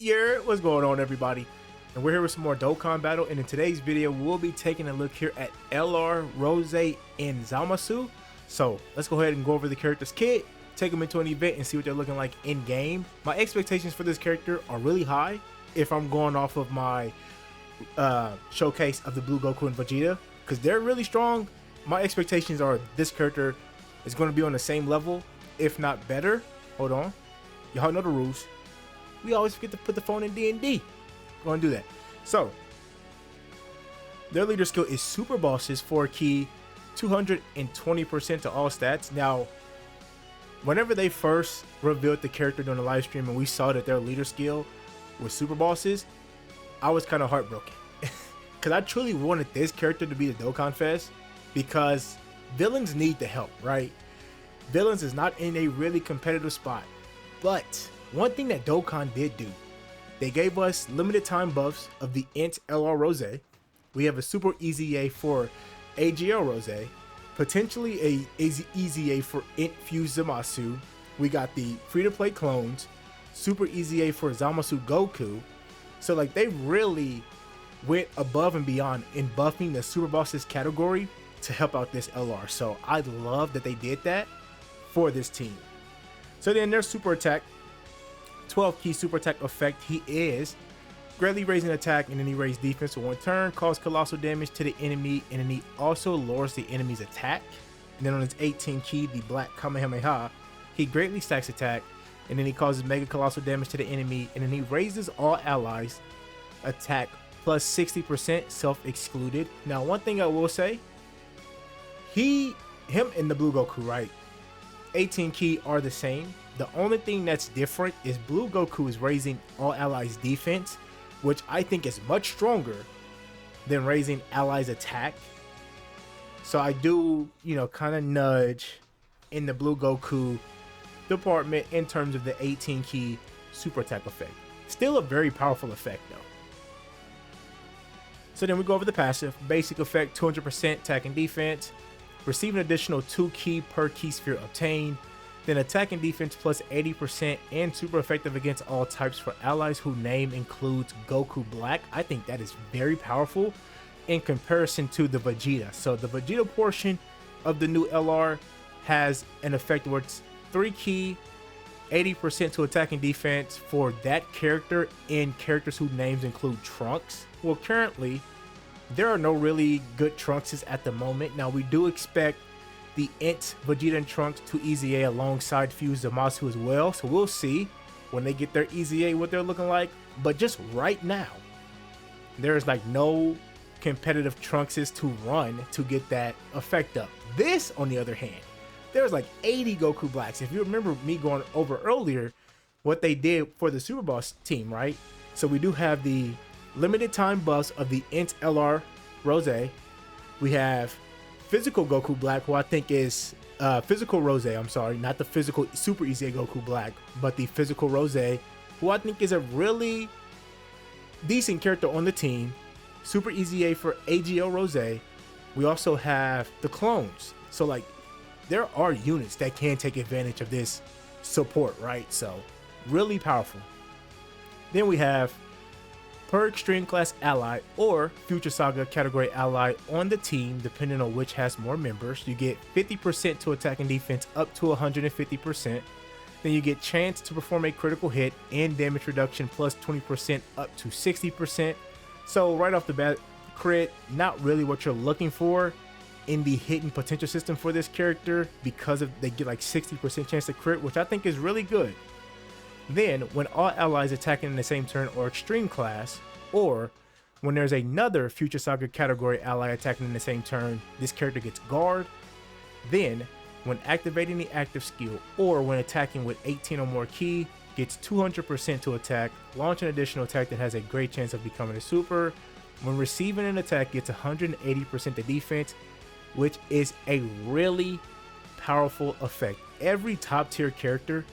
Yeah, what's going on, everybody? And we're here with some more Dokkan battle, and in today's video we'll be taking a look here at LR, Rose, and ZAMASU. So let's go ahead and go over the character's kit, take them into an event, and see what they're looking like in game. My expectations for this character are really high if I'm going off of my showcase of the Blue Goku and Vegeta, because they're really strong. My expectations are this character is going to be on the same level, if not better. Hold on, y'all know the rules. We always forget to put the phone in D&D. Go and do that. So, their leader skill is Super Bosses, 4 key, 220% to all stats. Now, whenever they first revealed the character during the live stream and we saw that their leader skill was Super Bosses, I was kind of heartbroken. Because I truly wanted this character to be the Dokkan Fest, because villains need the help, right? Villains is not in a really competitive spot. But one thing that Dokkan did do, they gave us limited time buffs of the Int LR Rose. We have a Super EZA for AGL Rose, potentially a EZA for Int Fuse ZAMASU. We got the free-to-play clones, Super EZA for ZAMASU Goku. So like they really went above and beyond in buffing the Super Bosses category to help out this LR. So I love that they did that for this team. So then their super attack, 12 key super attack effect, he is greatly raising attack and then he raises defense for 1 turn, cause colossal damage to the enemy, and then he also lowers the enemy's attack. And then on his 18 key, the black Kamehameha, he greatly stacks attack and then he causes mega colossal damage to the enemy, and then he raises all allies attack plus 60% self-excluded. Now one thing I will say, him and the Blue Goku, right, 18 key are the same. The only thing that's different is Blue Goku is raising all allies defense, which I think is much stronger than raising allies attack. So I do, kind of nudge in the Blue Goku department in terms of the 18 key super attack effect. Still a very powerful effect though. So then we go over the passive. Basic effect, 200% attack and defense. Receive an additional 2 key per key sphere obtained. Then attack and defense plus 80% and super effective against all types for allies whose name includes Goku Black. I think that is very powerful in comparison to the Vegeta. So the Vegeta portion of the new LR has an effect where it's 3 key, 80% to attack and defense for that character and characters whose names include Trunks. Well, currently there are no really good Trunkses at the moment. Now we do expect the Int Vegeta and Trunks to EZA alongside Fuse ZAMASU as well. So we'll see when they get their EZA what they're looking like. But just right now, there's like no competitive Trunkses to run to get that effect up. This, on the other hand, there's like 80 Goku Blacks. If you remember me going over earlier what they did for the Super Boss team, right? So we do have the limited time buffs of the Int LR Rose. We have physical Goku Black, who I think is physical Rose, I'm sorry, not the physical Super EZA Goku Black, but the physical Rose, who I think is a really decent character on the team. Super EZA for AGL Rose. We also have the clones. So like there are units that can take advantage of this support, right? So really powerful. Then we have per extreme class ally or future saga category ally on the team, depending on which has more members, you get 50% to attack and defense up to 150%. Then you get chance to perform a critical hit and damage reduction plus 20% up to 60%. So right off the bat, crit, not really what you're looking for in the hidden potential system for this character, because they get like 60% chance to crit, which I think is really good. Then, when all allies attacking in the same turn or extreme class, or when there's another Future Saga category ally attacking in the same turn, this character gets guard. Then, when activating the active skill or when attacking with 18 or more key, gets 200% to attack, launch an additional attack that has a great chance of becoming a super. When receiving an attack, gets 180% to defense, which is a really powerful effect. Every top tier character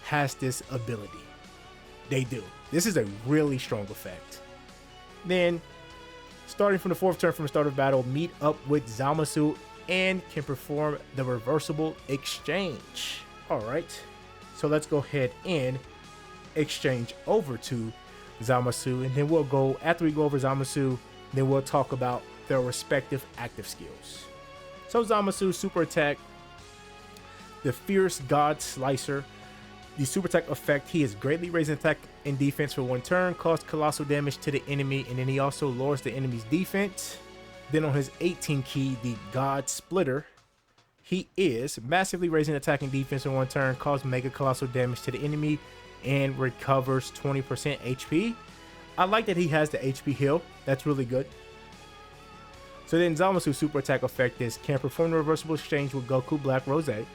has this ability. They do. This is a really strong effect. Then, starting from the 4th turn from the start of battle, meet up with ZAMASU and can perform the reversible exchange. Alright, so let's go ahead and exchange over to ZAMASU, and then after we go over ZAMASU, then we'll talk about their respective active skills. So ZAMASU super attack, the Fierce God Slicer. The super attack effect, he is greatly raising attack and defense for 1 turn, cause colossal damage to the enemy, and then he also lowers the enemy's defense. Then on his 18 key, the God Splitter, he is massively raising attack and defense for 1 turn, cause mega colossal damage to the enemy, and recovers 20% HP. I like that he has the HP heal. That's really good. So then ZAMASU super attack effect is can perform the reversible exchange with Goku Black Rose. Then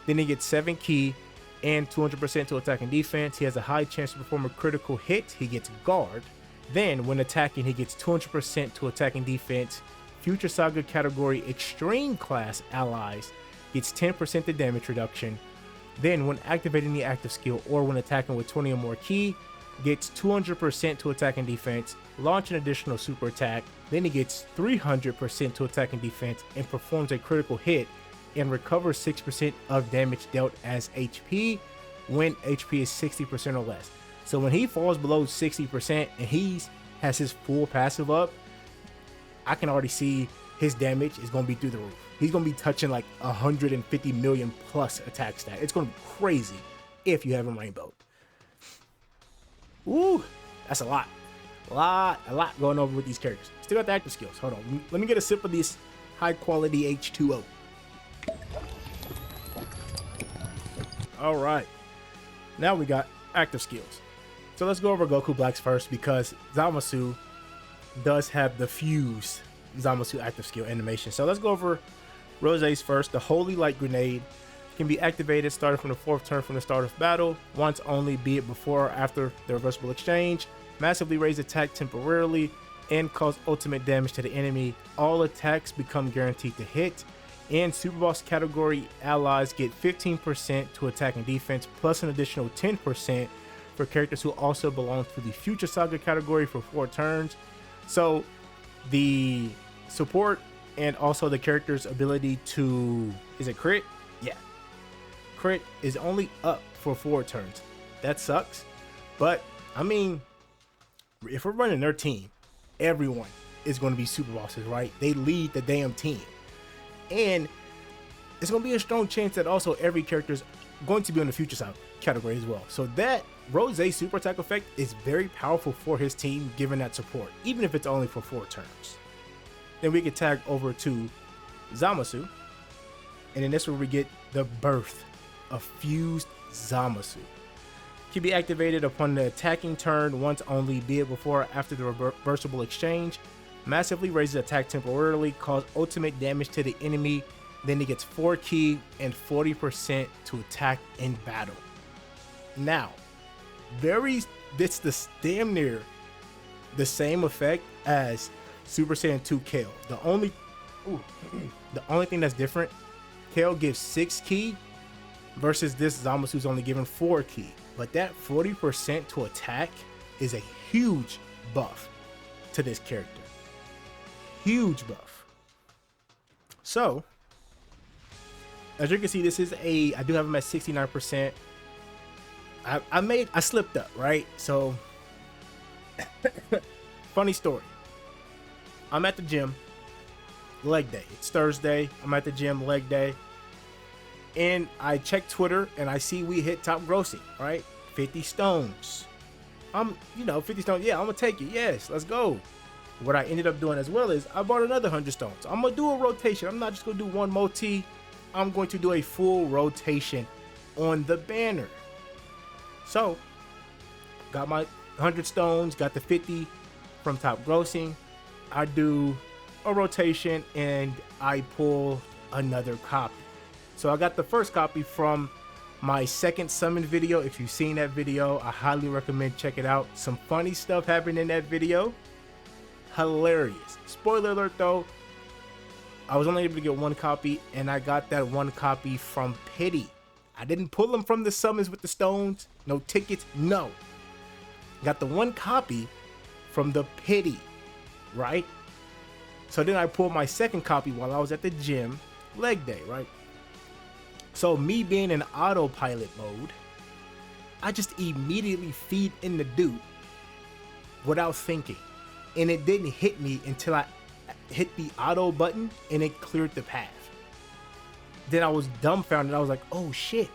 he gets 7 key and 200% to attack and defense. He has a high chance to perform a critical hit. He gets guard. Then when attacking, he gets 200% to attack and defense. Future Saga category extreme class allies gets 10% to damage reduction. Then when activating the active skill or when attacking with 20 or more key, gets 200% to attack and defense, launch an additional super attack. Then he gets 300% to attack and defense and performs a critical hit and recovers 6% of damage dealt as HP when HP is 60% or less. So when he falls below 60% and he has his full passive up, I can already see his damage is going to be through the roof. He's going to be touching like 150 million plus attack stat. It's going to be crazy if you have him rainbowed. Ooh, that's a lot going over with these characters. Still got the active skills. Hold on, let me get a sip of this high quality H2O. All right, now we got active skills. So let's go over Goku Black's first because ZAMASU does have the fuse ZAMASU active skill animation. So let's go over Rose's first. The Holy Light Grenade can be activated starting from the 4th turn from the start of battle, once only, be it before or after the reversible exchange. Massively raise attack temporarily and cause ultimate damage to the enemy. All attacks become guaranteed to hit. And Super Boss category allies get 15% to attack and defense, plus an additional 10% for characters who also belong to the Future Saga category for 4 turns. So the support and also the character's ability to, is it crit? Yeah. Crit is only up for 4 turns. That sucks. But, I mean, if we're running their team, everyone is going to be Super Bosses, right? They lead the damn team. And it's going to be a strong chance that also every character is going to be on the Future Side category as well. So that Rose super attack effect is very powerful for his team, given that support, even if it's only for 4 turns. Then we can tag over to ZAMASU. And then this is where we get the birth of Fused ZAMASU. Can be activated upon the attacking turn once only, be it before or after the reversible exchange. Massively raises attack temporarily, cause ultimate damage to the enemy. Then he gets 4 key and 40% to attack in battle. Now, it's the damn near the same effect as Super Saiyan 2 Kale. The only thing that's different, Kale gives 6 key versus this ZAMASU's only given 4 key. But that 40% to attack is a huge buff to this character. Huge buff. So, as you can see, I do have him at 69%. I slipped up, right? So, funny story. I'm at the gym, leg day. It's Thursday. I'm at the gym, leg day. And I check Twitter and I see we hit top grossing, right? 50 stones. 50 stones. Yeah, I'm going to take it. Yes, let's go. What I ended up doing as well is I bought another 100 stones. I'm going to do a rotation. I'm not just going to do one multi. I'm going to do a full rotation on the banner. So, got my 100 stones, got the 50 from top grossing. I do a rotation and I pull another copy. So I got the first copy from my second summon video. If you've seen that video, I highly recommend check it out. Some funny stuff happened in that video. Hilarious. Spoiler alert though, I was only able to get 1 copy and I got that 1 copy from pity. I didn't pull them from the summons with the stones, no tickets, no. Got the 1 copy from the pity, right? So then I pulled my second copy while I was at the gym, leg day, right? So me being in autopilot mode, I just immediately feed in the dude without thinking. And it didn't hit me until I hit the auto button and it cleared the path. Then I was dumbfounded. I was like, oh shit,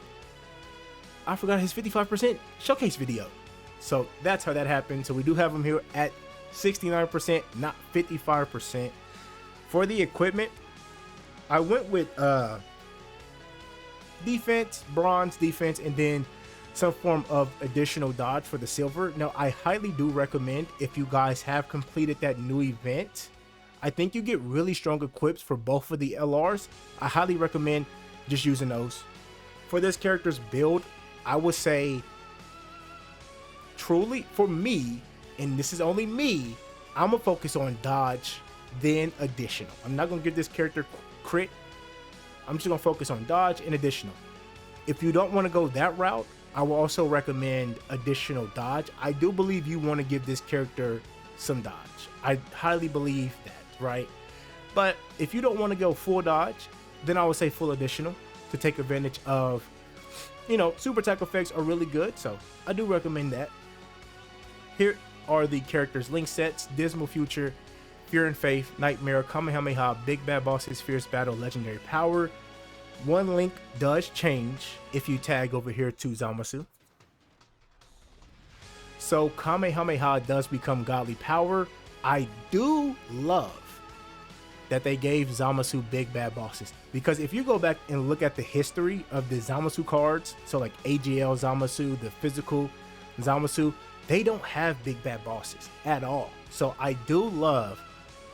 I forgot his 55% showcase video. So that's how that happened. So we do have him here at 69%, not 55%. For the equipment, I went with defense, bronze, defense, and then some form of additional dodge for the silver. Now, I highly do recommend, if you guys have completed that new event, I think you get really strong equips for both of the LRs. I highly recommend just using those. For this character's build, I would say, truly, for me, and this is only me, I'm gonna focus on dodge, then additional. I'm not gonna give this character crit. I'm just gonna focus on dodge and additional. If you don't want to go that route, I will also recommend additional dodge. I do believe you want to give this character some dodge. I highly believe that, right? But if you don't want to go full dodge, then I would say full additional to take advantage of, you know, super attack effects are really good. So I do recommend that. Here are the characters' link sets: Dismal Future, Fear and Faith, Nightmare, Kamehameha, Big Bad Boss's Fierce Battle, Legendary Power. One link does change if you tag over here to ZAMASU. So Kamehameha does become Godly Power. I do love that they gave ZAMASU Big Bad Bosses, because if you go back and look at the history of the ZAMASU cards, so like AGL ZAMASU, the physical ZAMASU, they don't have Big Bad Bosses at all. So I do love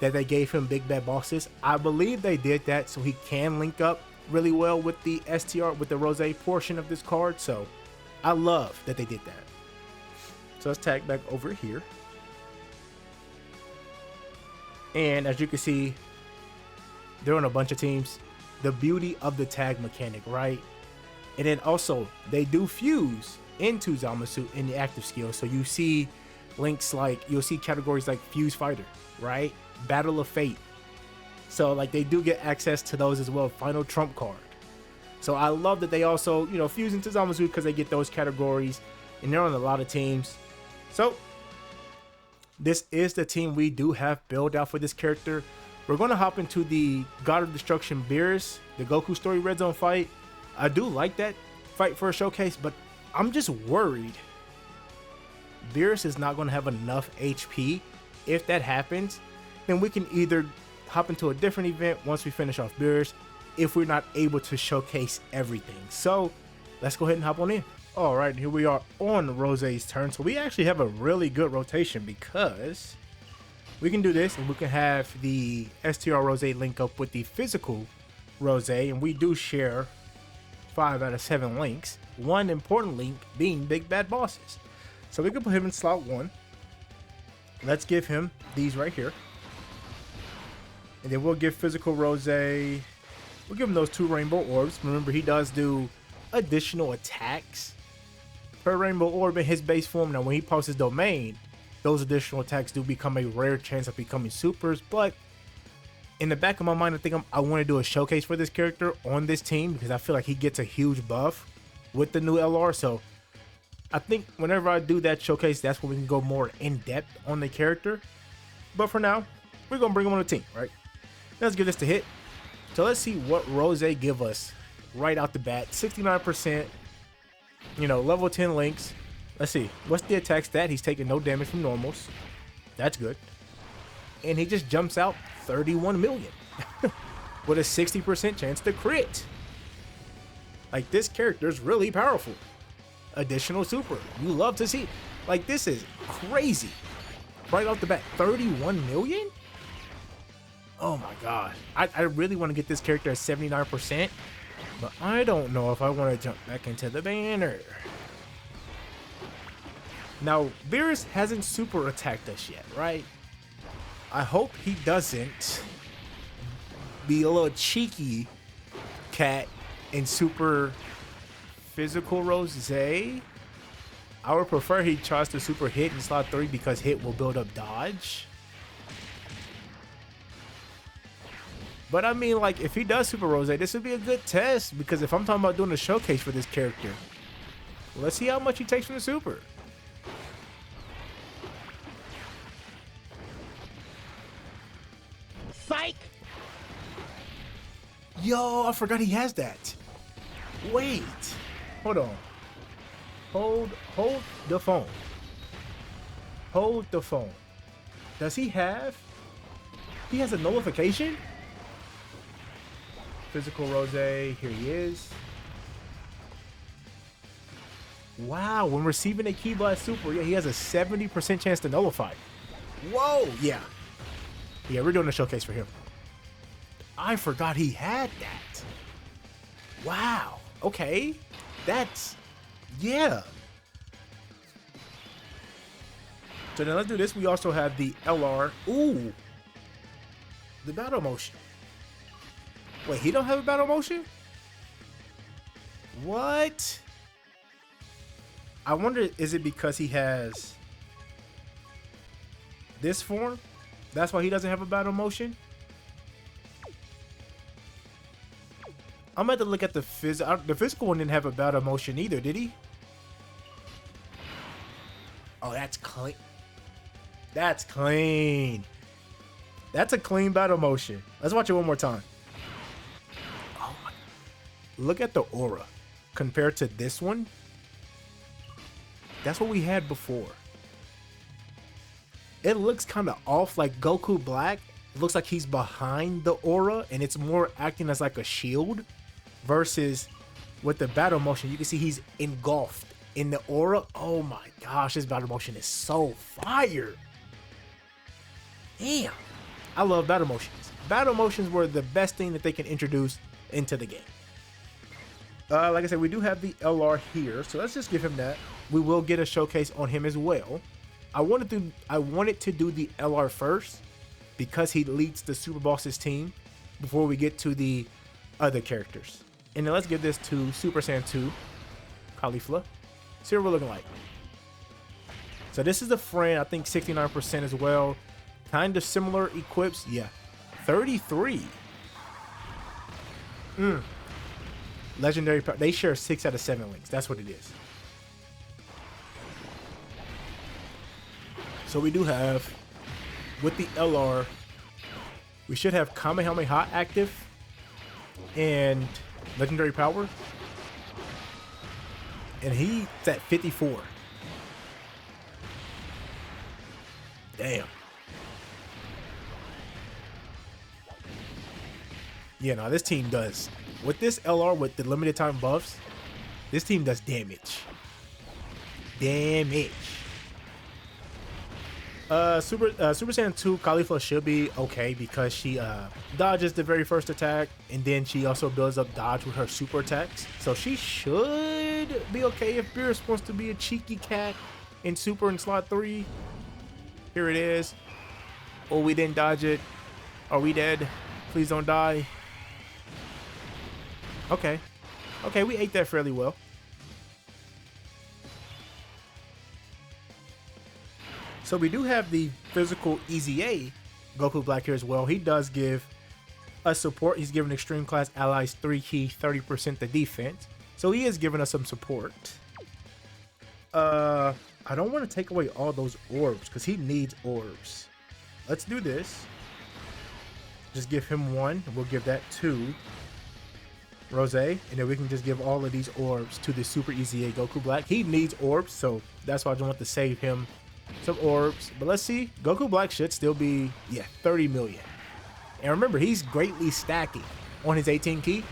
that they gave him Big Bad Bosses. I believe they did that so he can link up really well with the STR, with the Rose portion of this card. So I love that they did that. So let's tag back over here. And as you can see, they're on a bunch of teams. The beauty of the tag mechanic, right? And then also, they do fuse into ZAMASU in the active skill. So you see links like, you'll see categories like Fuse Fighter, right? Battle of Fate. So like they do get access to those as well. Final Trump card. So I love that they also, you know, fuse into ZAMASU because they get those categories. And they're on a lot of teams. So this is the team we do have built out for this character. We're going to hop into the God of Destruction Beerus, the Goku Story Red Zone fight. I do like that fight for a showcase, but I'm just worried Beerus is not going to have enough HP. If that happens, then we can either hop into a different event once we finish off Beerus if we're not able to showcase everything. So let's go ahead and hop on in. All right, here we are on Rose's turn. So we actually have a really good rotation because we can do this and we can have the STR Rose link up with the physical Rose, and we do share 5 out of 7 links. One important link being Big Bad Bosses. So we can put him in slot 1. Let's give him these right here. And then we'll give physical Rose, we'll give him those 2 rainbow orbs. Remember, he does do additional attacks per rainbow orb in his base form. Now when he posts his domain, those additional attacks do become a rare chance of becoming supers, but in the back of my mind, I think I want to do a showcase for this character on this team because I feel like he gets a huge buff with the new LR. So I think whenever I do that showcase, that's when we can go more in depth on the character. But for now, we're going to bring him on the team, right? Let's give this a hit. So let's see what Rose give us right out the bat. 69%, you know, level 10 links. Let's see. What's the attack stat? He's taking no damage from normals. That's good. And he just jumps out 31 million with a 60% chance to crit. Like, this character is really powerful. Additional super. You love to see. Like, this is crazy. Right off the bat, 31 million? Oh my god. I really want to get this character at 79%, but I don't know if I want to jump back into the banner. Now, Beerus hasn't super attacked us yet, right? I hope he doesn't be a little cheeky cat and super physical Rose. I would prefer he tries to super hit in slot 3 because hit will build up dodge. But I mean, like, if he does super Rose, this would be a good test, because if I'm talking about doing a showcase for this character, let's see how much he takes from the super. Yo, I forgot he has that. Wait. Hold on. Hold the phone. Hold the phone. Does he have? He has a nullification? Physical Rose, here he is. Wow, when receiving a Ki Blast Super, yeah, he has a 70% chance to nullify. Whoa, yeah. Yeah, we're doing a showcase for him. I forgot he had that. Wow, okay. That's, yeah. So then let's do this. We also have the LR. Ooh, the battle motion. Wait, he don't have a battle motion? What? I wonder, is it because he has this form? That's why he doesn't have a battle motion? I'm about to look at the physical one didn't have a battle motion either, did he? Oh, that's clean. That's clean. That's a clean battle motion. Let's watch it one more time. Oh my. Look at the aura compared to this one. That's what we had before. It looks kind of off, like Goku Black. It looks like he's behind the aura and it's more acting as like a shield versus with the battle motion. You can see he's engulfed in the aura. Oh my gosh, this battle motion is so fire. Damn. I love battle motions. Battle motions were the best thing that they can introduce into the game. Like I said, we do have the LR here, so let's just give him that. We will get a showcase on him as well. I wanted to do the LR first because he leads the Super Bosses team before we get to the other characters. And then let's give this to Super Saiyan 2, Caulifla. See what we're looking like. So this is the friend, I think 69% as well. Kind of similar equips, yeah. 33. Legendary, they share 6 out of 7 links. That's what it is. So we do have, with the LR, we should have Kamehameha active and legendary power. And he's at 54. Damn. Yeah, no, this team does. With this LR, with the limited time buffs, this team does damage. Damage. Super Saiyan 2 Caulifla should be okay because she dodges the very first attack, and then she also builds up dodge with her super attacks. So she should be okay if Beerus wants to be a cheeky cat in Super in slot 3. Here it is. Oh, we didn't dodge it. Are we dead? Please don't die. Okay. Okay, we ate that fairly well. So we do have the physical EZA Goku Black here as well. He does give us support. He's giving extreme class allies 3 key, 30% the defense. So he is giving us some support. I don't want to take away all those orbs because he needs orbs. Let's do this. Just give him 1. We'll give that to Rose, and then we can just give all of these orbs to the Super EZA Goku Black. He needs orbs, so that's why I just want to save him some orbs. But let's see. Goku Black should still be, yeah, 30 million. And remember, he's greatly stacking on his 18 key.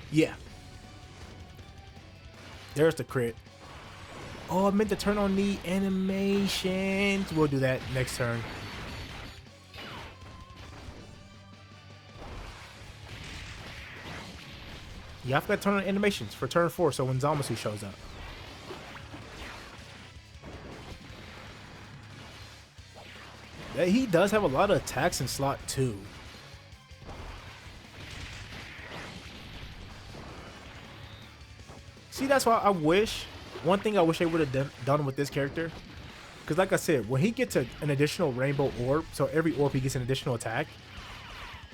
Yeah. There's the crit. Oh, I meant to turn on the animations. We'll do that next turn. Yeah, I forgot to turn on animations for turn 4, so when ZAMASU shows up. He does have a lot of attacks in slot 2. See, that's why I wish, one thing I wish they would have done with this character, because like I said, when he gets an additional rainbow orb, so every orb he gets an additional attack,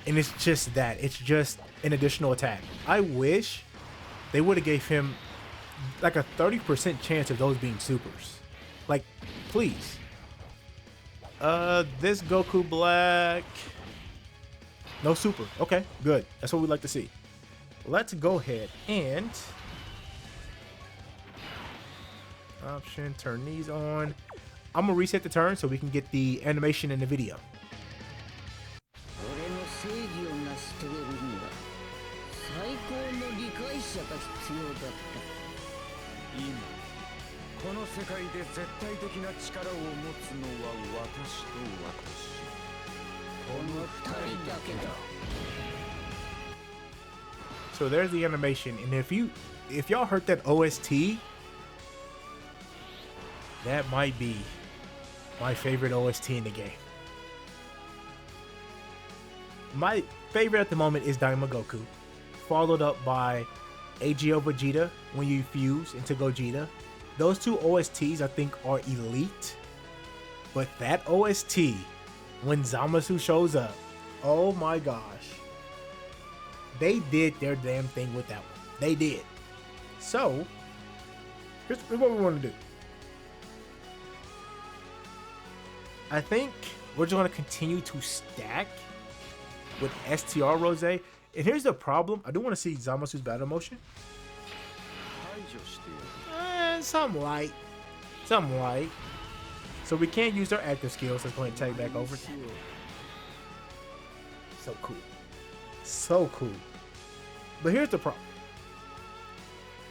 and it's just that, it's just an additional attack. I wish they would have gave him like a 30% chance of those being supers. Like, please. This Goku Black, No super. Okay, good. That's what we like to see. Let's go ahead and option, turn these on. I'm gonna reset the turn so we can get the animation in the video. So there's the animation, and if y'all heard that OST, that might be my favorite OST in the game. My favorite at the moment is Daima Goku, followed up by AGO Vegeta when you fuse into Gogeta. Those two OSTs I think are elite, but that OST when Zamasu shows up, oh my gosh. They did their damn thing with that one. They did. So, here's what we want to do. I think we're just going to continue to stack with STR Rose. And here's the problem. I do want to see Zamasu's battle motion. Something light. Something light. So we can't use our active skills. Let's go ahead and tag back over. So cool. So cool. But here's the problem.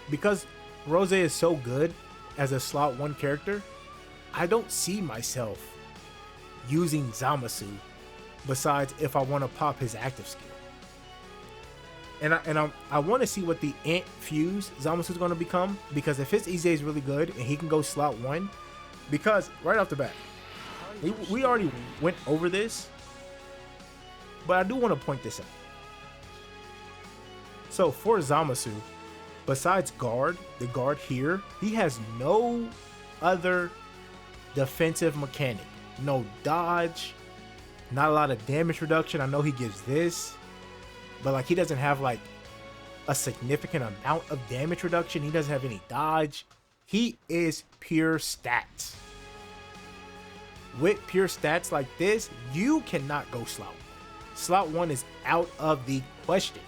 Because Rose is so good as a slot 1 character, I don't see myself using Zamasu besides if I want to pop his active skill. And I want to see what the Ant Fuse Zamasu is going to become, because if his EZ is really good and he can go slot 1, because right off the bat, we already went over this, but I do want to point this out. So for Zamasu, besides guard, the guard here, he has no other defensive mechanic. No dodge, not a lot of damage reduction. I know he gives this, but like he doesn't have like a significant amount of damage reduction. He doesn't have any dodge. He is pure stats. With pure stats like this, you cannot go slot 1. Slot 1 is out of the question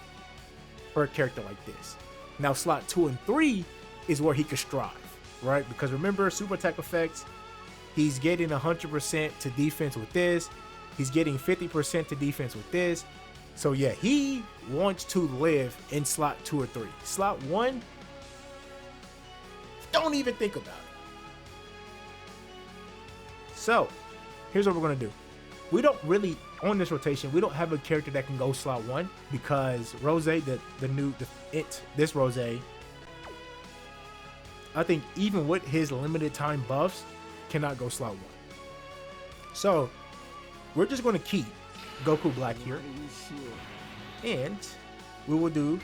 for a character like this. Now slot 2 and 3 is where he could strive, right? Because remember, super attack effects, he's getting 100% to defense with this. He's getting 50% to defense with this. So yeah, he wants to live in slot 2 or 3. Slot 1, don't even think about it. So here's what we're gonna do. We don't really, on this rotation, we don't have a character that can go slot 1 because Rose, this Rose, I think even with his limited time buffs, cannot go slot 1. So we're just going to keep Goku Black here, and we will do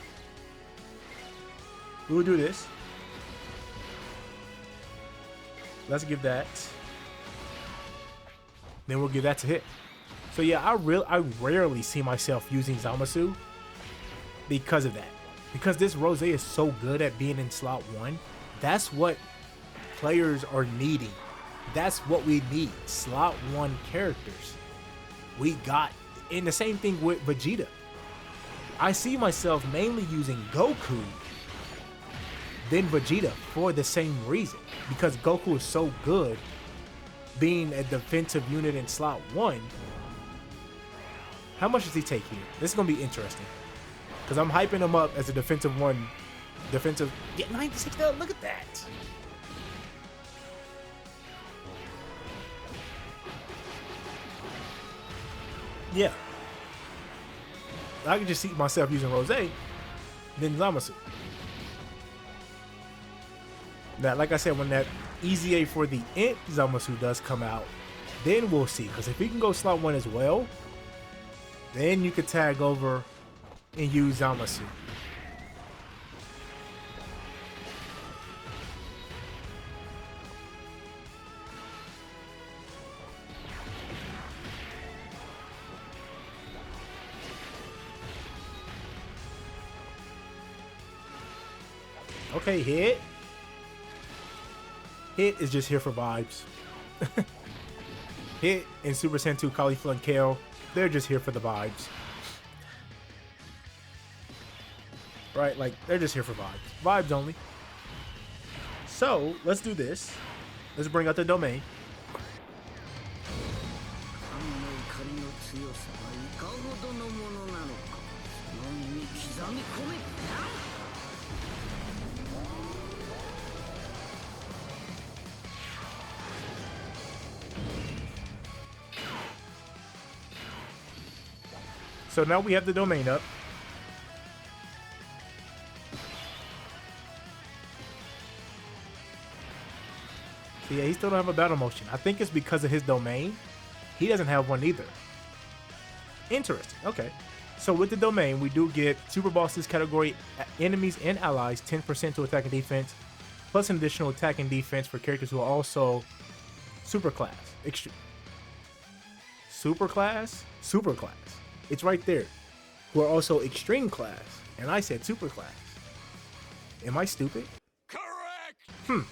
this. Let's give that. Then we'll give that to hit. So yeah, I rarely see myself using Zamasu because of that. Because this Rose is so good at being in slot 1. That's what players are needing. That's what we need. Slot 1 characters. We got, and the same thing with Vegeta. I see myself mainly using Goku than Vegeta for the same reason. Because Goku is so good being a defensive unit in slot 1. How much does he take here? This is going to be interesting. Because I'm hyping him up as a defensive 1. Defensive. Get 96 now. Look at that. Yeah. I can just see myself using Rose than Zamasu. Now, like I said, when that EZA for the Ant Zamasu does come out, then we'll see. Because if he can go slot 1 as well, then you could tag over and use Zamasu. Okay, hit. Hit is just here for vibes. Hit and Super Saiyan 2 Caulifla and Kale, they're just here for the vibes. right? Like, they're just here for vibes. Vibes only. So, let's do this. Let's bring out the domain. So now we have the domain up. So yeah, he still don't have a battle motion. I think it's because of his domain. He doesn't have one either. Interesting. Okay. So with the domain, we do get Super Bosses category enemies and allies 10% to attack and defense, plus an additional attack and defense for characters who are also super class. Super class? Super class. It's right there. Who are also extreme class. And I said super class. Am I stupid? Correct!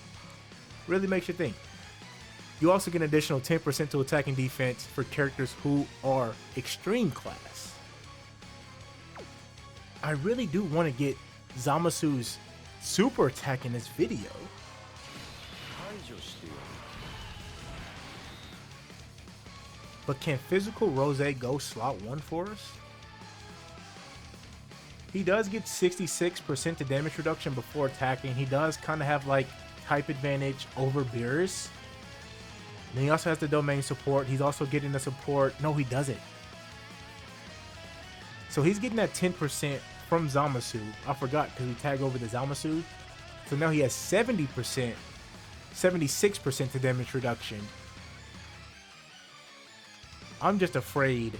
Really makes you think. You also get an additional 10% to attack and defense for characters who are extreme class. I really do want to get ZAMASU's super attack in this video. But can physical Rose go slot 1 for us? He does get 66% to damage reduction before attacking. He does kind of have like type advantage over Beerus. And he also has the domain support. He's also getting the support. No, he doesn't. So he's getting that 10% from ZAMASU. I forgot because we tag over the ZAMASU. So now he has 70%, 76% to damage reduction. I'm just afraid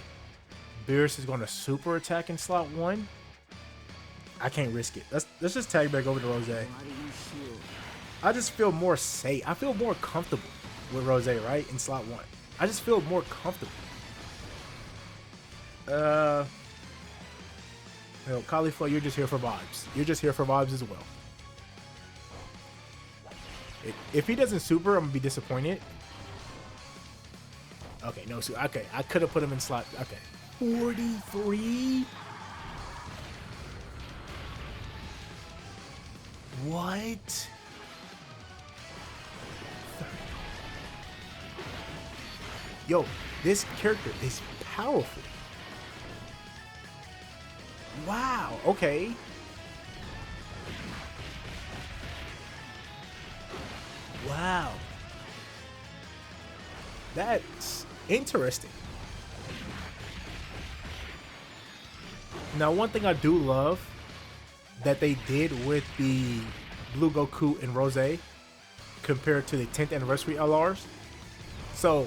Beerus is going to super attack in slot 1. I can't risk it. Let's just tag back over to Rose. I just feel more safe. I feel more comfortable with Rose, right? In slot 1. I just feel more comfortable. Cauliflower, you're just here for vibes. You're just here for vibes as well. If he doesn't super, I'm going to be disappointed. Okay, no super. Okay, I could have put him in slot. Okay. 43? What? Yo, this character is powerful. Wow, okay. Wow. That's interesting. Now, one thing I do love that they did with the Blue Goku and Rose compared to the 10th anniversary LRs. So,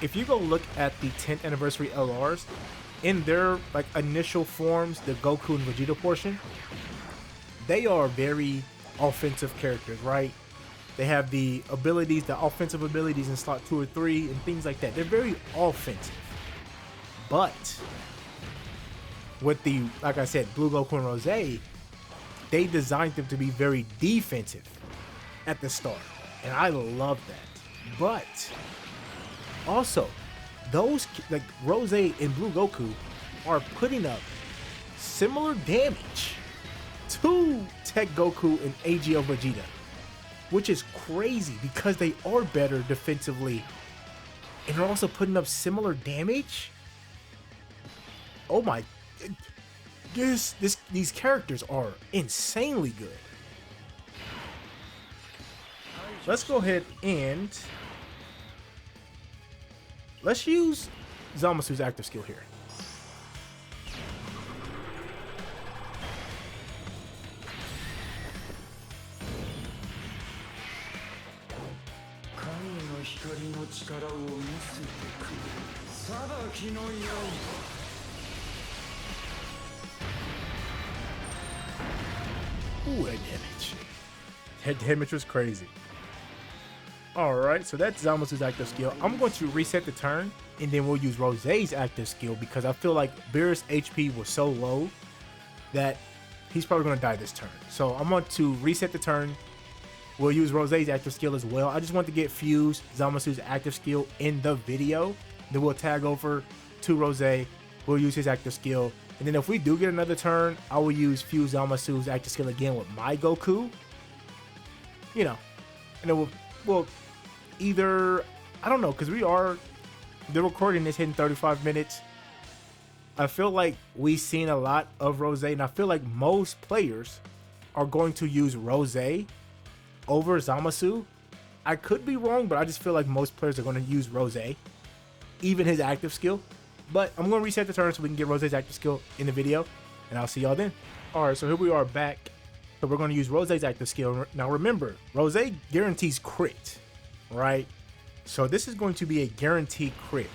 if you go look at the 10th anniversary LRs, in their like initial forms, the Goku and Vegeta portion, they are very offensive characters, right? They have the abilities, the offensive abilities in slot 2 or 3 and things like that. They're very offensive. But with the, like I said, Blue Goku and Rose, they designed them to be very defensive at the start. And I love that. But also, those, like Rose and Blue Goku, are putting up similar damage to Tech Goku and AGL Vegeta, which is crazy because they are better defensively and are also putting up similar damage. Oh my, these characters are insanely good. Let's go ahead and let's use ZAMASU's active skill here. Ooh, that damage. That damage was crazy. Alright, so that's ZAMASU's active skill. I'm going to reset the turn, and then we'll use Rose's active skill because I feel like Beerus' HP was so low that he's probably going to die this turn. So I'm going to reset the turn. We'll use Rose's active skill as well. I just want to get Fuse, ZAMASU's active skill in the video. Then we'll tag over to Rose. We'll use his active skill. And then if we do get another turn, I will use Fuse ZAMASU's active skill again with my Goku. You know, and then we'll either, I don't know, because they're recording this hitting 35 minutes. I feel like we've seen a lot of Rose, and I feel like most players are going to use Rose over ZAMASU. I could be wrong, but I just feel like most players are going to use Rose, even his active skill. But I'm going to reset the turn so we can get Rose's active skill in the video, and I'll see y'all then. All right, so here we are back. So we're going to use Rose's active skill. Now remember, Rose guarantees crit, right? So this is going to be a guaranteed crit.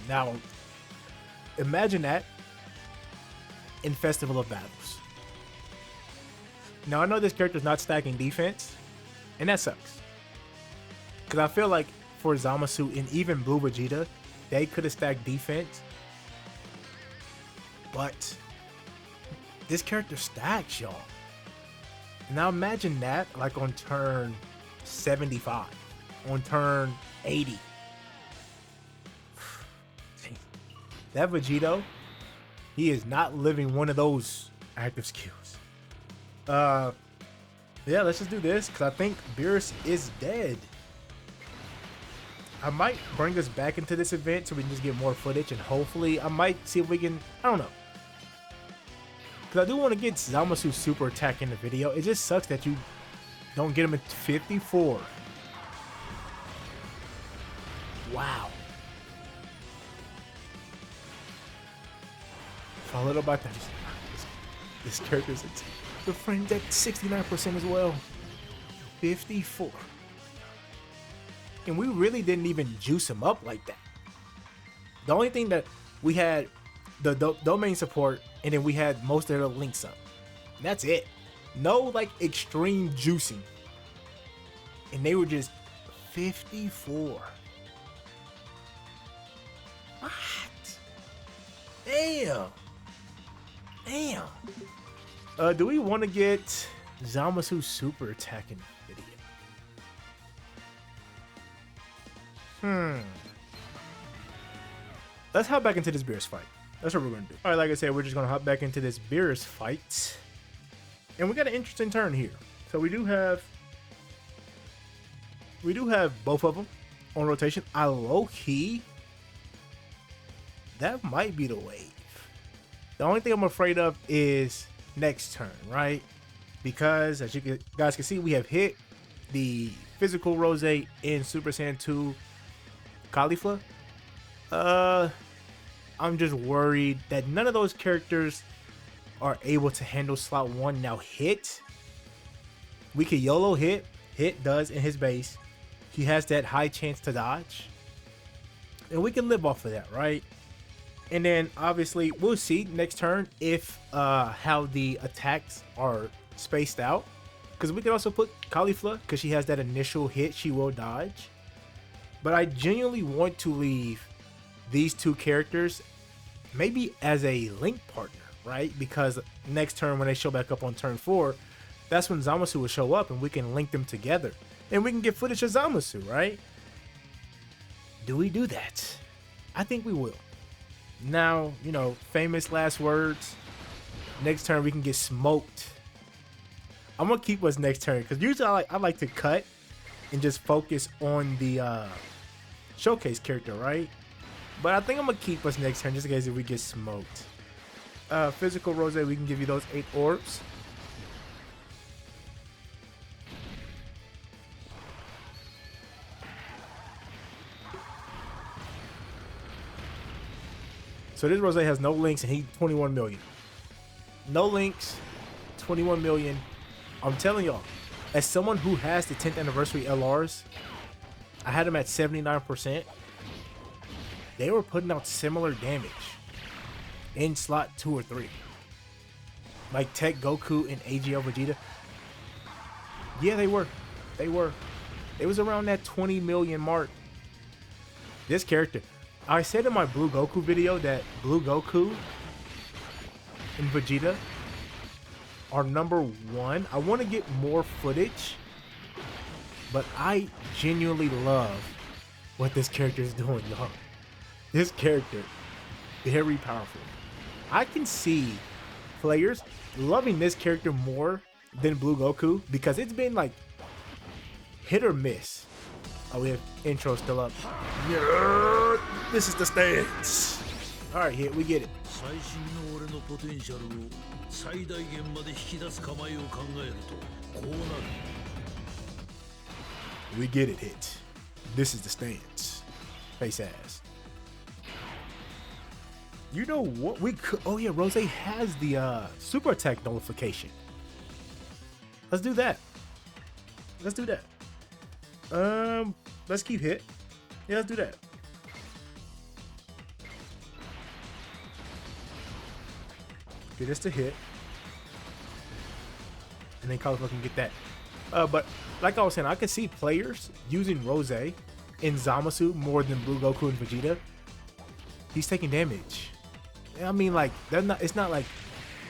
Now, imagine that in Festival of Battles. Now, I know this character's not stacking defense, and that sucks. Because I feel like for ZAMASU and even Blue Vegeta, they could have stacked defense. But this character stacks, y'all. Now imagine that like on turn 75, on turn 80. That Vegito, he is not living one of those active skills. Yeah, let's just do this because I think Beerus is dead. I might bring us back into this event so we can just get more footage, and hopefully I might see if we can, I don't know. Because I do want to get ZAMASU's super attack in the video. It just sucks that you don't get him at 54. Wow. Followed up by that. This character's the frame's at 69% as well. 54. And we really didn't even juice him up like that. The only thing that we had the domain support, and then we had most of the links up. And that's it. No like extreme juicing. And they were just 54. What? Damn. Damn. Do we want to get ZAMASU super attacking video? Let's hop back into this Beerus fight. That's what we're going to do. All right, like I said, we're just going to hop back into this Beerus fight. And we got an interesting turn here. So we do have both of them on rotation. I low-key, that might be the wave. The only thing I'm afraid of is next turn, right? Because as you guys can see, we have hit the physical Rose in Super Saiyan 2 Caulifla. I'm just worried that none of those characters are able to handle slot 1. Now hit, we can YOLO hit. Hit does in his base. He has that high chance to dodge. And we can live off of that, right? And then obviously we'll see next turn if how the attacks are spaced out. Because we can also put Caulifla, because she has that initial hit she will dodge. But I genuinely want to leave these two characters maybe as a link partner, right? Because next turn when they show back up on turn 4, that's when ZAMASU will show up and we can link them together. And we can get footage of ZAMASU, right? Do we do that? I think we will. Now, you know, famous last words. Next turn we can get smoked. I'm gonna keep us next turn because usually I like to cut and just focus on the showcase character, right? But I think I'm gonna keep us next turn just in case if we get smoked. Physical Rose, we can give you those 8 orbs. So this Rose has no links and he 21 million. No links, 21 million. I'm telling y'all, as someone who has the 10th anniversary LRs, I had them at 79%. They were putting out similar damage. in slot 2 or 3. Like Tech Goku and AGL Vegeta. Yeah, they were. It was around that 20 million mark. This character, I said in my Blue Goku video that Blue Goku and Vegeta are #1. I want to get more footage, but I genuinely love what this character is doing, y'all. This character, very powerful. I can see players loving this character more than Blue Goku because it's been like hit or miss. Oh, we have intro still up. Yeah, this is the stance. All right, here we get it. We get it, hit. This is the stance. Face ass. You know what we could? Oh yeah, Rose has the super attack nullification. Let's do that. Let's keep hit. Yeah, let's do that. Get this to hit. And then Cauliflower can get that. But like I was saying, I can see players using Rose in Zamasu more than Blue Goku and Vegeta. He's taking damage. I mean, like, it's not like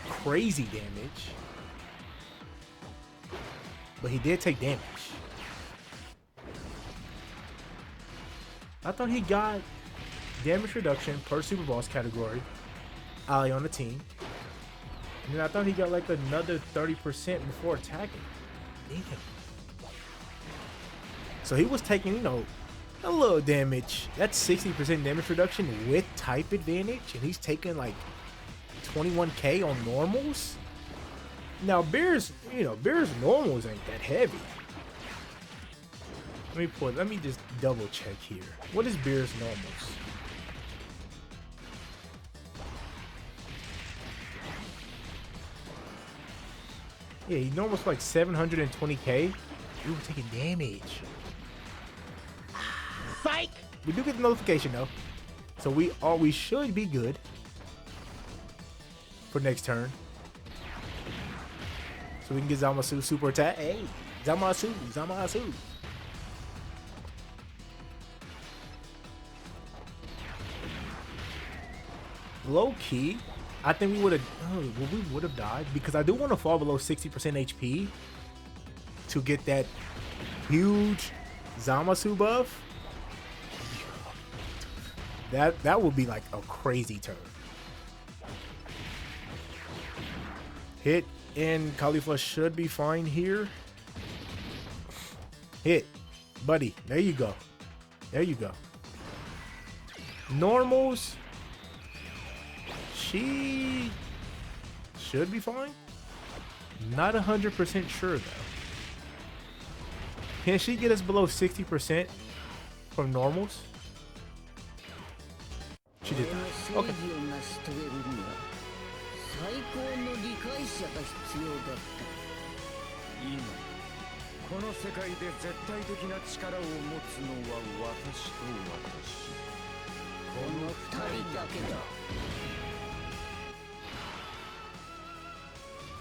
crazy damage. But he did take damage. I thought he got damage reduction per Super Boss category. Ali on the team. And then I thought he got like another 30% before attacking. Damn. So he was taking, you know, a little damage. That's 60% damage reduction with type advantage. And he's taking like 21k on normals. Now Beer's normals ain't that heavy. Let me just double check here. What is Beer's normals? Yeah, he normals like 720k. We were taking damage. Psych! We do get the notification though. So we should be good for next turn. So we can get Zamasu super attack. Hey, Zamasu. Low key, I think we would have died because I do want to fall below 60% HP to get that huge Zamasu buff. That would be like a crazy turn. Hit and Cauliflower should be fine here. Hit, buddy. There you go. Normals. She should be fine. Not 100% sure though. Can she get us below 60% from normals? She did that. Okay.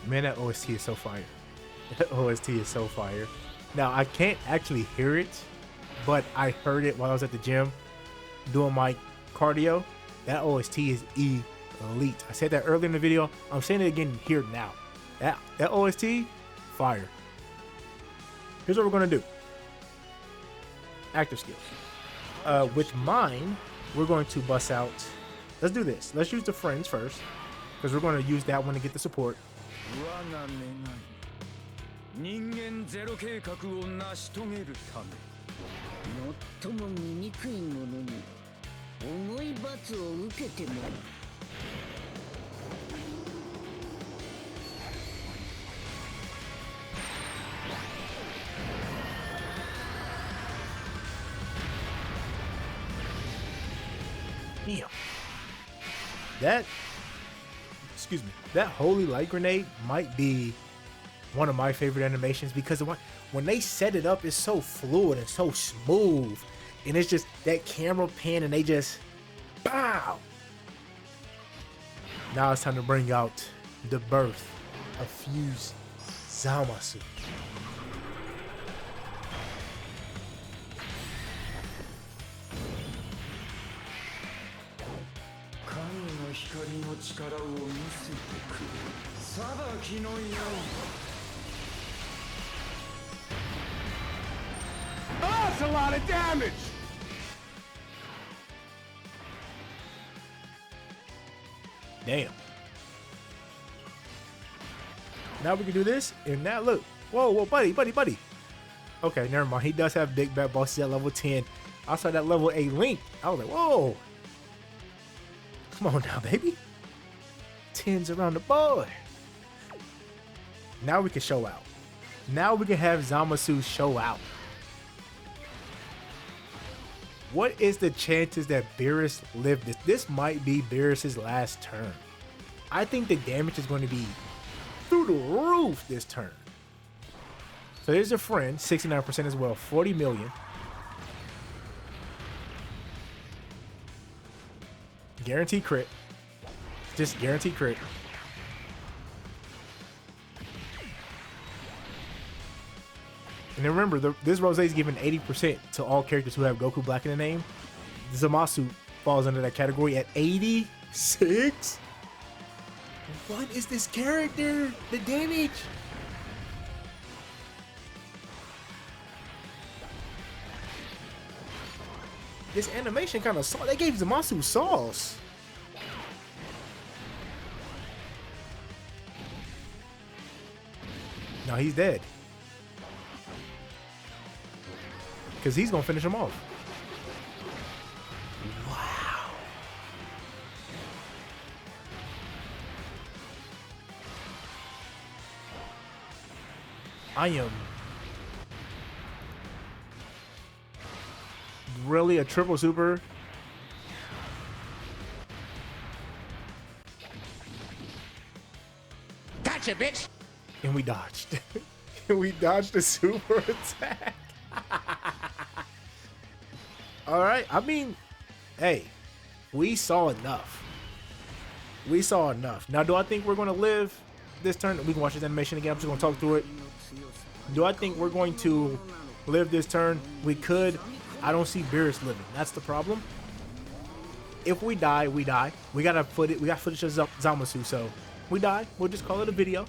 Man, that OST is so fire. That OST is so fire. Now, I can't actually hear it, but I heard it while I was at the gym doing my cardio. That OST is elite. I said that earlier in the video. I'm saying it again here now. That OST, fire. Here's what we're going to do. Active skills. With mine, we're going to bust out. Let's do this. Let's use the friends first, because we're going to use that one to get the support. Damn. That holy light grenade might be one of my favorite animations because when they set it up, it's so fluid and so smooth, and it's just that camera pan and they just bow. Now it's time to bring out the birth of Fuse ZAMASU. Oh, that's a lot of damage! Damn. Now we can do this, and now look. Whoa, buddy. Okay, never mind. He does have big bad bosses at level 10. I saw that level 8 Link. I was like, whoa. Come on now, baby. 10s around the board. Now we can show out. Now we can have ZAMASU show out. What is the chances that Beerus lived this? This might be Beerus' last turn. I think the damage is going to be through the roof this turn. So here's a friend, 69% as well, 40 million. Guaranteed crit. Just guaranteed crit. And then remember, this Rosé is given 80% to all characters who have Goku Black in the name. ZAMASU falls under that category at 86. What is this character? The damage. This animation kind of sauce. They gave ZAMASU sauce. No, he's dead. Because he's going to finish him off. Wow. I am really a triple super. Gotcha, bitch! And we dodged. We dodged the super attack. All right. I mean, hey, we saw enough. We saw enough. Now, do I think we're going to live this turn? We can watch this animation again. I'm just going to talk through it. Do I think we're going to live this turn? We could. I don't see Beerus living. That's the problem. If we die, we die. We got footage of ZAMASU, so we die. We'll just call it a video.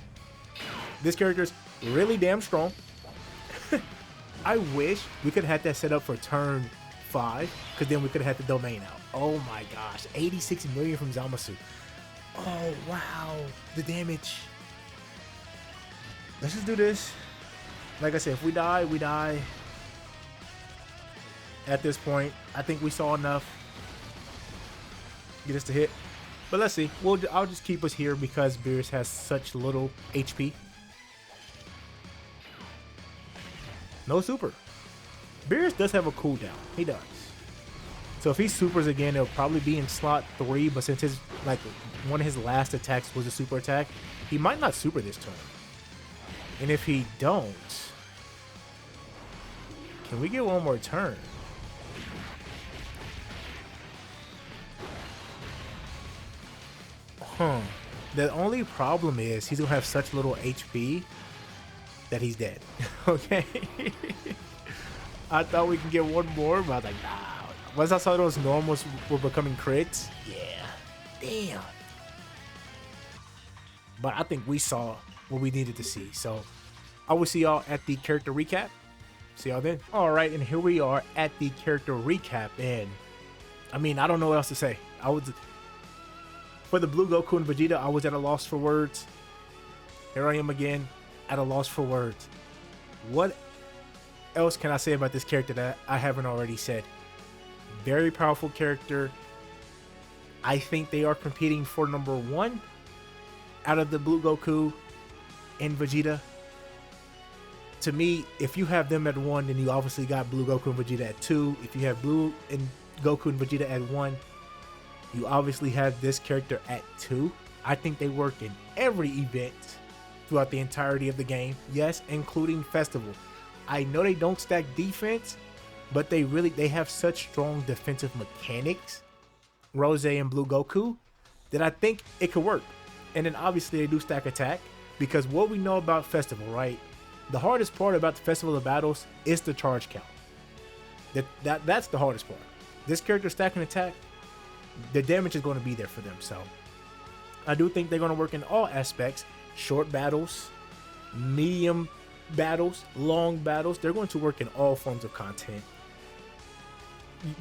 This character's really damn strong. I wish we could have had that set up for turn 5, because then we could have had the domain out. Oh my gosh, 86 million from ZAMASU. Oh wow, the damage. Let's just do this. Like I said, if we die, we die. At this point, I think we saw enough. Get us to hit. But let's see. I'll just keep us here because Beerus has such little HP. No super. Beerus does have a cooldown. He does. So if he supers again, it'll probably be in slot 3. But since one of his last attacks was a super attack, he might not super this turn. And if he don't, can we get one more turn? The only problem is he's gonna have such little HP that he's dead. Okay. I thought we could get one more, but I was like, nah. Once I saw those normals were becoming crits, yeah. Damn. But I think we saw what we needed to see. So I will see y'all at the character recap. See y'all then. Alright, and here we are at the character recap. And I mean, I don't know what else to say. For the Blue Goku and Vegeta, I was at a loss for words. Here I am again, at a loss for words. What else can I say about this character that I haven't already said? Very powerful character. I think they are competing for number 1 out of the Blue Goku and Vegeta. To me, if you have them at 1, then you obviously got Blue Goku and Vegeta at 2. If you have Blue and Goku and Vegeta at 1, you obviously have this character at 2. I think they work in every event throughout the entirety of the game. Yes, including Festival. I know they don't stack defense, but they have such strong defensive mechanics, Rose and Blue Goku, then I think it could work. And then obviously they do stack attack, because what we know about Festival, right? The hardest part about the Festival of Battles is the charge count. That's the hardest part. This character stacking attack, the damage is going to be there for them. So I do think they're going to work in all aspects. Short battles, medium battles, long battles. They're going to work in all forms of content.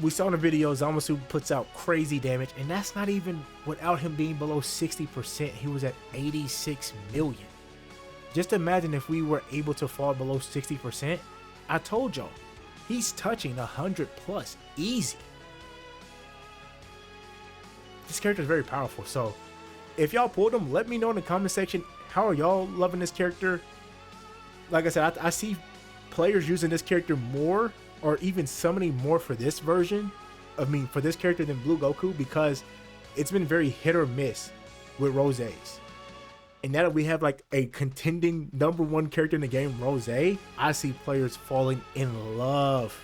We saw in the video, ZAMASU puts out crazy damage, and that's not even without him being below 60%. He was at 86 million. Just imagine if we were able to fall below 60%. I told y'all, he's touching 100 plus easy. This character is very powerful. So if y'all pulled him, let me know in the comment section. How are y'all loving this character? Like I said, I see players using this character more, or even summoning more for this version for this character than Blue Goku, because it's been very hit or miss with Roses. And now that we have like a contending #1 character in the game, Rose, I see players falling in love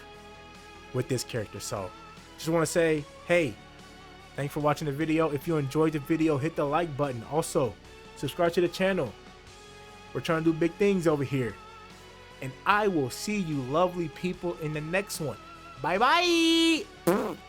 with this character. So just want to say, hey, thanks for watching the video. If you enjoyed the video, hit the like button. Also, subscribe to the channel. We're trying to do big things over here. And I will see you lovely people in the next one. Bye bye.